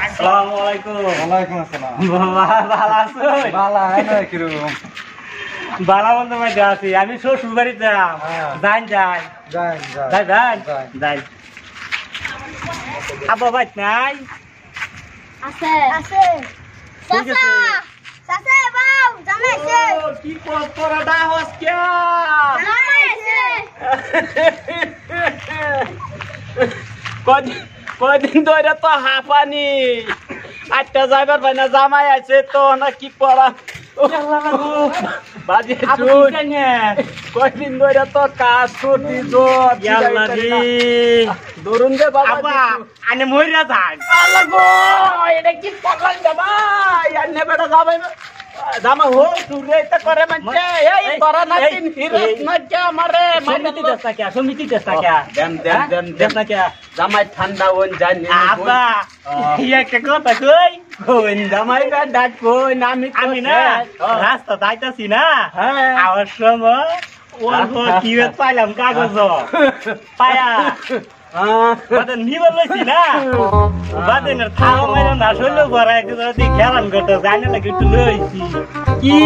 আসসালামু আলাইকুম। ওয়ালাইকুম আসসালাম। ভালো আছো? ভালো না কিরকম? ভালো বলতে পারছি আছি। আমি শ্বশুর বাড়িতে যাই। যাই যাই যাই যাই যাই। যাই। আব্বা বাইত নাই? আছে আছে ঠিক আছে। চাচা বাউ জামাইছে ও, কি পরোটা হচ্ছে? জামাইছে কয়দিন ধরে তো হাঁপানি আটটা যাইবার ভাই না জামাই আছে তো না কি পড়া বাজে কয়দিন ধরে তো কাজ করছি ধরুন দে বাবা আনে মরিয়া যান এটা কি পড়লাম ভাই আনে বেটা যাবাই জামা হো তুই এটা করে মানে এই করা না তিন ফিরস না কে মারে সমিতি দেশটা কে সমিতি দেশটা কে দেন দেশটা কে জামাই ঠান্ডা ওন জানি আপা ইয়া কে কথা কই কোন জামাই কা ডাক কই আমি না রাস্তা যাইতাছি না আওয়ার সময় ওর কি পাইলাম কাগজ পায়া বাদে নিবল লইছি না বাদে না থাও মেরে না শৈল ভরা একটু যদি খেলান করতে জানি না একটু লইছি কি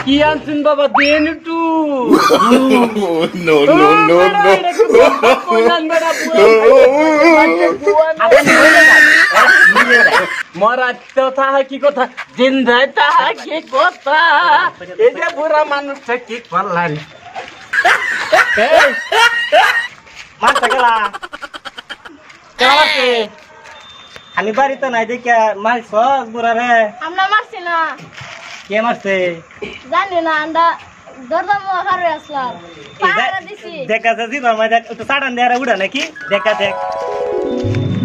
কি আনছেন বাবা দেন একটু No, no, no, no. মরা তো তাহা কি কথা জিন্দায় তাহা কি কথা এই যে বুড়া মানুষটা কি করলেন মারতে গেলা কেমন আমি বাড়িতে নাই দেখে মারছ বুড়া রে আমরা মারছি না কে মারছে জানি না আমরা দরদাম হারে আসলাম পাহারা দিছি দেখা যাচ্ছি মামা দেখ তো সাড়ান দেয়ারে উড়া নাকি দেখা দেখ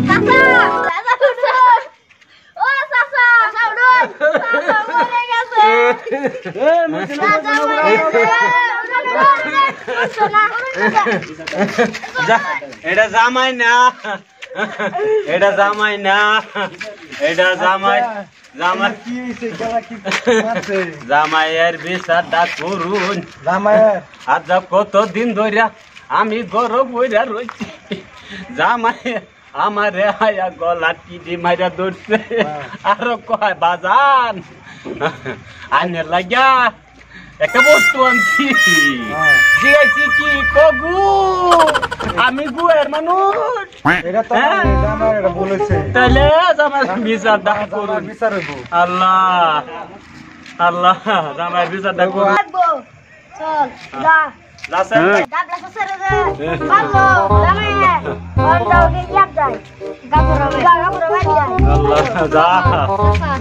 চাচা চাচা উঠো ও চাচা চাচা উঠো চাচা মরে গেছে চাচা মরে গেছে এটা জামাই না এটা জামাই না এটা জামাই জামাই কি হইছে গলা কি আছে? জামাইয়ের বিচারটা করুন জামাইয়ের আজ কতদিন ধরে আমি গরম হইয়া রয়েছি জামাই আমারে আয়া গলা টিডি মাইরা ধরছে আর কয় বাজান আনে লাগা একটা বস্তু আনছি জিগাইছি কি কগু আমি গুয়ের মানুষ এটা তো হ্যাঁ? জামাইয়ের এটা বলেছে। তাহলে জামাই বিচারটা জামাইয়ের করুন বিচার হইব। আল্লাহ আল্লাহ জামাই বিচারটা করুন লাগবো চল যা লাসেন গাবলা সসরে দে ভালো জামাই আর যাও গে ইয়াব যাই গাবরা গাবরা বাড়ি যায় আল্লাহ যা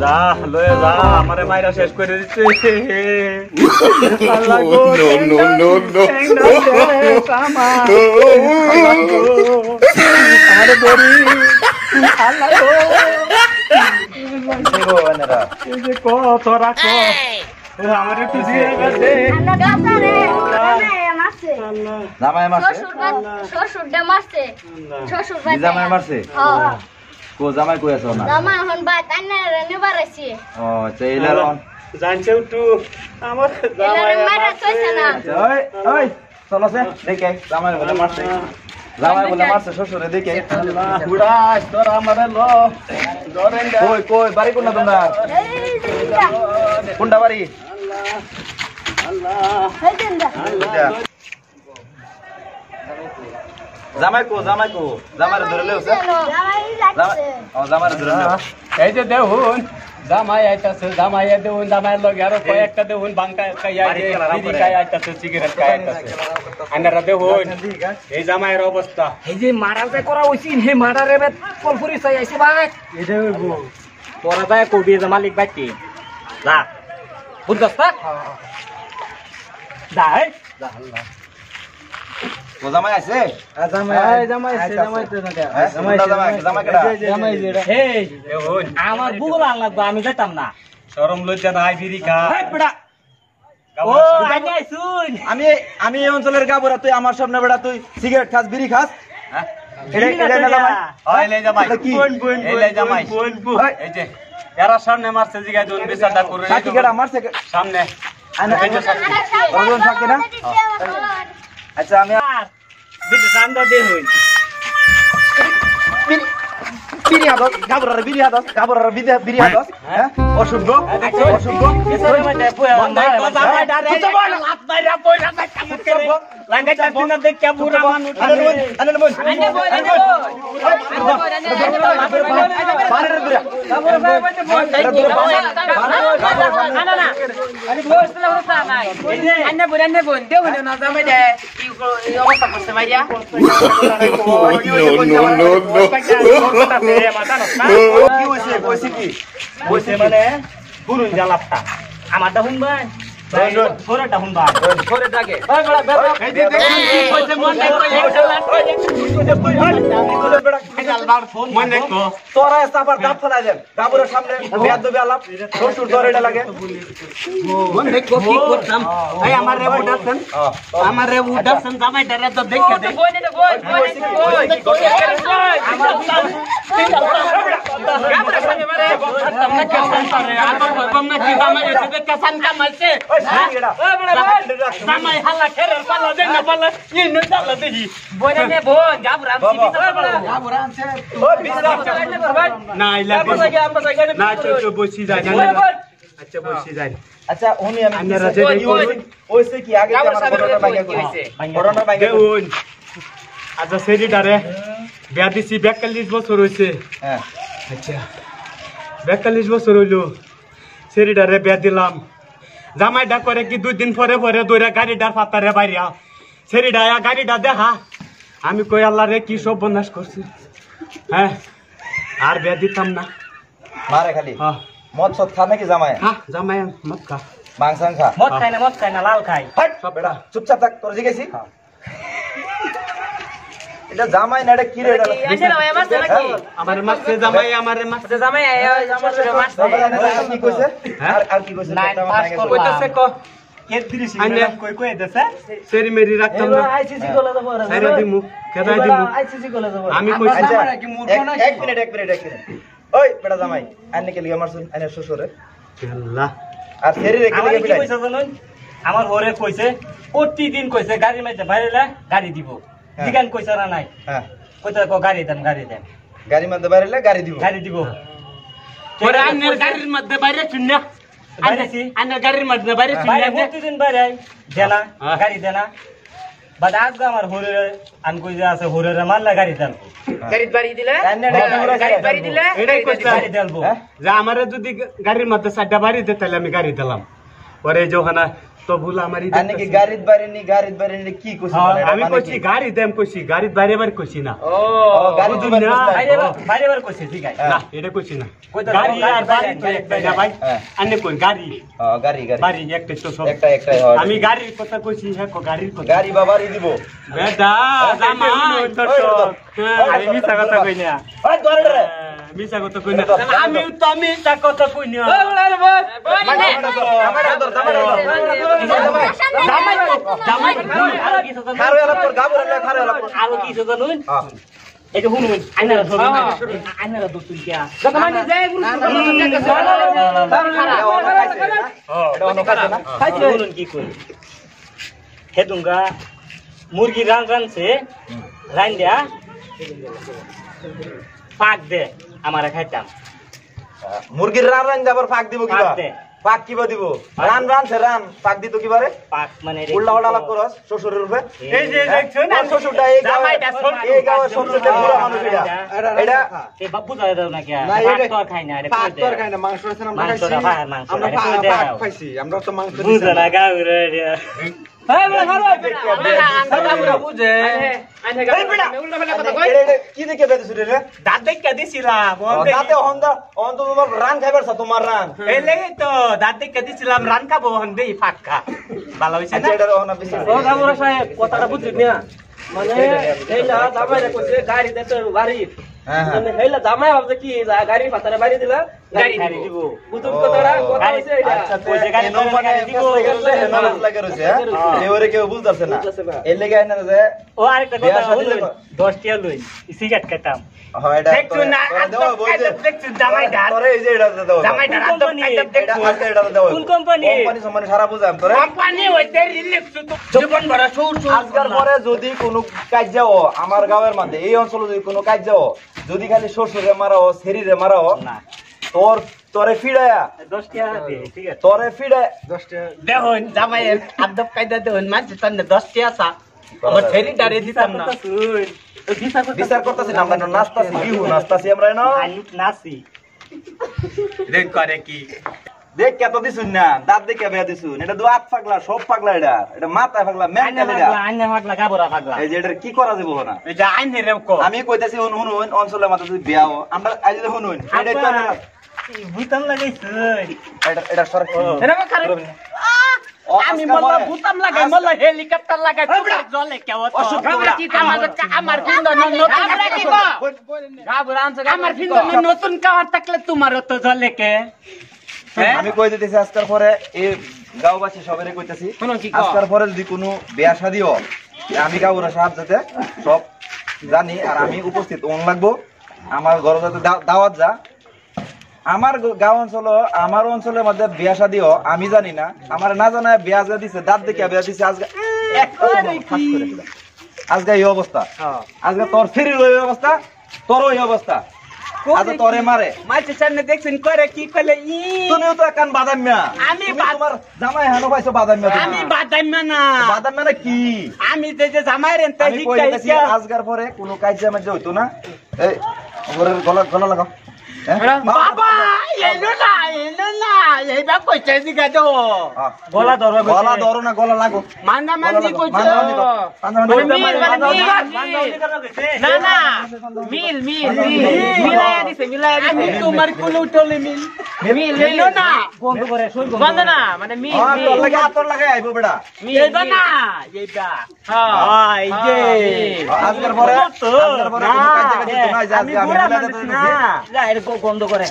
যা লয়ে যা আমারে মাইরা শেষ করে দিচ্ছে আল্লাহ গো No, no, no, no. আরে দড়ি আল্লাহ গো দেখো এনারা। এই যে কত রাখো আমার একটু দিয়ে গেছে আমরা গাছারে জামাই মারছে আল্লাহ জামাই মারছে? শ্বশুর দে মারছে শ্বশুর ভাই কি জামাই মারছে? হ্যাঁ কো জামাই কই আছে না? জামাই এখন ভাই তান্না নিবার আছে ও আচ্ছা এলারন। জানছে একটু আমার এলারে মারা কইছে না আচ্ছা ওই ওই চলো সে দেখে জামাই বলে মারছে। জামাই বলে মারছে শ্বশুরে দেখে। বুড়া তোর আমারে লো ধরেন কই কই বাড়ি কোনটা তোমার? এই দিদা কোনটা বাড়ি? আল্লাহ এই দিদা এটা। জামাই কো জামাইরে ধরে লেও সে। জামাই জামাই লাগছে ও জামাইরে ধরে লেও। এই যে দেখুন জামাই আইতাছে জামাই দেখুন জামাই লগে আরো কয়েকটা দেখুন বাংকা খাইয়া বাড়ি খেলা না বিড়ি করে। খাই আইতাছে সিগারেট খাই আইতাছে আন্নারা দেখুন এই জামাইয়ের অবস্থা এই যে মারাতে করা হইছি হে মারারে বে কলপুরি চাই আইছে ভাই এটা হইব। তোরা যায় কবি যে মালিক বাইকি যা বুঝছস না যা এই ও জামাই আছে? জামাই আছে জামাই তো না হ্যাঁ? কোনটা জামাই? জামাই কেডা? জামাই যেটা এই দেখুন আমার বুগল লাগবে আমি যাইতাম না শরম লজ্জা নাই বিড়ি খা এই বেটা ও জানি আইছুন আমি এই অঞ্চলের গাবরা, তুই আমার সামনে বেড়া তুই সিগারেট খাস বিড়ি খাস? হ্যাঁ এটা না জামাই? ওই লে জামাই এটা কি? এই লে জামাই ওই, এই যে এরা সামনে মারছে জিগাই দুন বিচারটা করে সাক্ষী কেডা মারছে? সামনে আইনা- এই যে সাক্ষী। ওজন সাক্ষী না? আচ্ছা আমি আর বিটি সান্দা দে হই বিড়ি হাদস গাবরার বিড়ি হাদস গাবরার বিড়ি হাদস হ্যাঁ অশুভ অশুভ এসরে মধ্যে বন্ধ কো জামাই ডারে লাত মাইরা পয়রা না কাম করে লাঙ্গা চাপিন না দেখ কে বুড়া মানুষ আনে বল আনে বল বারের দূরে গাবর ভাই বলতে বল না না আরে বসলে হতা নাই আন্নে বোন দেও না জামাই দে কি অবস্থা করতে ভাইয়া কি হইছে কইছে কি বসে মানে পুরুন জালাপটা আমারটা শুনবাই ছোটটা শুনবা করে ডাকে এই যে দেখুন কি কইছে মন নাই কই মন নাই কো তোরা সাফার দাঁত ফেলাই দেন গাবরের সামনে বেয়াদবি আলাপ শ্বশুর তোর এটা লাগে মন দেখো কি করতাম এই আমার রে উঠাছেন আমার রে উঠাছেন জামাই ডারে তো দেখে দে বোন দে বোন আমার গাবরা সামনে মারে তোমরা কেমন করে আমার ভগবান না কি জামাই এসে দেখে সান কামাইছে ওই সাইডা জামাই হালা খেরের পালা দেন না পালা এই নই ডালা দেখি বোন দে বোন গাবরা ওই বিছনা না আমরা জায়গা আমরা জায়গা না তো বসি যায় না আচ্ছা বসি যায় আচ্ছা উনি আমি আপনারা যে ওইছে কি আগে আমার করোনা ভাইয়া কইছে করোনা ভাইয়া দেউন আচ্ছা সেরিটারে বিয়া দিছি 42 বছর হইছে হ্যাঁ আচ্ছা 42 বছর হইলো সেরিটারে বিয়া দিলাম জামাইটা করে কি 2 দিন পরে পরে দইরা গাড়িটার পাতারে বাইরিয়া সেরিটা গাড়িটা দেখা আমি কই আল্লাহ রে কি সব বনাশ করছি হ্যাঁ আর বিয়া দিতাম না মারে খালি হ্যাঁ মদ সদ খা নাকি জামাই হ্যাঁ জামাই মত খা মাংসাং খা মদ খায় না লাল খায় হাট সব বেটা চুপচাপ থাক তোর জিগেছি এটা জামাই না এটা কি রে এটা আছে না ভাই মারছে নাকি আমার মাসে জামাই আমারে মাসে জামাই শ্বশুরে মারছে আর কি কইছে আর কি কইছে কইতাছে কো কই কই দেছে সেরি মেরি রাখতাম না আইসিসি গলা দেবো সাইরা দিমু কেদাই দিমু আইসিসি গলা দেবো আমি কইছি আচ্ছা এক মিনিট ওই বেটা জামাই আইনে কে লিগা মারছুন আইনে শ্বশুরে আল্লাহ আর সেরি রেখে আমার লিগা কি বিলাই কইছে জানেন আমার ঘরে কইছে প্রতিদিন কইছে গাড়ি মাইতে বাইরেলা গাড়ি দিব দিগান কইছে না নাই হ্যাঁ কইতা কো গাড়ি দেন গাড়ি মধ্যে বাইরেলে গাড়ি দিব গাড়ি দিব তোরে আন্নের গাড়ির মধ্যে বাইরে চুন্না আইছি আন্নের গাড়ির মধ্যে বাইরে চুন্না প্রতিদিন বাইরে দেনা গাড়ি দেনা বাদ আজ আমার হরে আন কই যে আছে হরে মারলা গাড়ি দেন গাড়ি বাড়ি দিলে গাড়ি বাড়ি দিলে এটাই কইছে গাড়ি দেলবো যে আমারে যদি গাড়ির মধ্যে সাড্ডা বাড়ি দে তাহলে আমি গাড়ি দিলাম পরে যোহানা তো ভুল আমারই আইনে কি গাড়িত বাড়ি কি কইছে আমি কইছি গাড়ি দেম কইছি গাড়ি বাইরে বাইরে কইছি না ও গাড়ি দিবেন বাইরে বাইরে কইছি ঠিক আছে না এটা কইছি না গাড়ি আর বাড়ি তো একটা না ভাই আন্নে কোন গাড়ি গাড়ি বাড়ি একটা তো সব একটাই হয় আমি গাড়ির কথা কইছি হ্যাঁ কো গাড়ির কথা গাড়ি বাবারই দিব বেটা জামাই তো আমি মিছা কথা কই না ওই ধরে রে মিছা কথা কই না আমি তো মিছা কথা কই না জামাই আর কি কথা খারো এলা তোর গাবর এলা খারো এলা আর কি কথা নুন এই যে হুনুন আইনারা ধরুন আইনারা দতুল কিয়া মানে যাই গুরু এটা অন্য কাছে না হুনুন কি কই হেদুঙ্গা মুরগি রানছে রান দেয়া পাক দে আমারে খাইতাম মুরগির রান আবার ফাঁক দিব কিবা ফাঁক দে। ফাঁক কিবা দিব রান ফাঁক দিত কিবারে পাক মানে উল্টা লাভ করস শ্বশুরের রূপে এই যে দেখছেন আর শ্বশুরটা এই জামাইটা ছোট এই গাওয়া সবচেয়ে বুড়া মানুষ এটা এ বাপু যায় দাও না কি পাক তো খাই না রে পাক তো খাই না মাংস আছে না মাংস আমরা পাক খাইছি আমরা তো মাংস বুঝা না গাও রে এই বড় খালো বুঝে কি দেখে বেঁধেছ রে দাঁত দেখে দিছিলাম দাঁতে হন্দা অন্ত তোমার রান খাইবার তোমার রান এই লেগে তো দাঁত দেখে দিছিলাম রান খাবো হন্দে ফাঁক খা ভালো হইছে না এটা অনা বেশি ও গাবর সাহেব কথাটা বুঝলি না মানে এইটা জামাই রে কইছে গাড়ি দিতে বাড়ি হ্যাঁ মানে হেলা জামাই ভাবছে কি গাড়ি পাতারে বাড়ি দিলা গাড়ি দিব বুঝুন কথাটা কথা হইছে এটা আচ্ছা কই যে গাড়ি মানে দিব নরম লাগে রইছে এবারে কেউ বুঝতাছে না এই লেগে আইনা যে ও আরেকটা কথা বলুন 10 টিয়া লই সিগারেট খাইতাম হয় এটা দেখছো না তোরা দেওয়া বলছে দেখছো জামাই ঢাল তোরে এই যে এটা দাও জামাই ঢাল আদব কায়দা দেখছো আজকে এটা দাও কোন কোম্পানি? কোম্পানি সম্মানে সারা বুঝাম তোরে কোম্পানি হইতে রিলেক্স তো জীবন ভরা সুর আজকের পরে যদি কোনো কাজ যাও আমার গাঁয়ের মধ্যে এই অঞ্চলে যদি কোনো কাজ যাও যদি খালি শ্বশুরে মারাও শরীরে মারাও না তোরে ফিরায়া 10 টাকা দে ঠিক আছে তোরে ফিরায় দেখুন জামাইয়ের আদব কায়দা দেখুন মানুষের সামনে 10 টি আসা আমার ঠেরি দাঁড়িয়ে দিতাম না বিচার করতেছি না আমরা নাচতাছি বিহু নাচতাছি আমরা না নাসি দেখ করে কি দেখ কত দিছুন না দাঁত দেখে বেয়া দিছুন এটা দু হাত পাগলা সব পাগলা এটা মাথায় পাগলা মেন্টাল এটা আইনে মাগলা গাবরা পাগলা এই যে এটা কি করা যাবে না এই যে আইনে রে কো আমি কইতাছি হুন অঞ্চলের মধ্যে যদি বিয়া হয় আমরা আজ যদি হুন এটা তো না বুতাম লাগাইছে এটা সর এরা করে আমি মোল্লা বুতাম লাগাই মোল্লা হেলিকপ্টার লাগাই জলে কেউ আমার ফিন্দন নতুন আমার ফিন্দন নতুন কাওয়ার থাকলে তোমার তো জলে কে আমি কই দিতেছি আজকের পরে এই গাঁওবাসী সবাইরে কইতাছি আজকের পরে যদি কোনো বিয়া শাদী হয় আমি গাঁওরা সাহেব যাতে সব জানি আর আমি উপস্থিত ওন লাগবো আমার ঘরে যাতে দাওয়াত যা আমার গাঁও অঞ্চল আমার অঞ্চলের মধ্যে বিয়া শাদী হয় আমি জানি না আমার না জানায় বিয়া যা দিছে দাঁত দেখে বিয়া দিছে আজকে আজকে এই অবস্থা আজকে তোর ফিরির ওই অবস্থা তোর ওই অবস্থা আজ তোরে মারে মাঝে সামনে দেখছেন করে কি করলে ই তুমিও তো কান বাদাম মিয়া আমি তোমার জামাই হানো পাইছো বাদাম মিয়া আমি বাদাম না বাদাম মানে কি আমি যে জামাই রেন তাই আমি কইতাছি আজকার পরে কোনো কাজ জামা হইতো না এই ওরের গলা লাগাও বাবা এলো না এইবা কইছে দিগা দো গলা ধরো না গলা লাগো মানা মানি কইছে না না মিল মিলায়া দিছে আমি তোমার কোন উঠলে মিল এলো না বন্ধ না মানে মিল তোর লাগে আইবো বেটা এইবা না এইবা হ্যাঁ এই যে আজকার পরে কোনো কাজ জামা দিতো না আজকে আমি না এর গন্ধ করে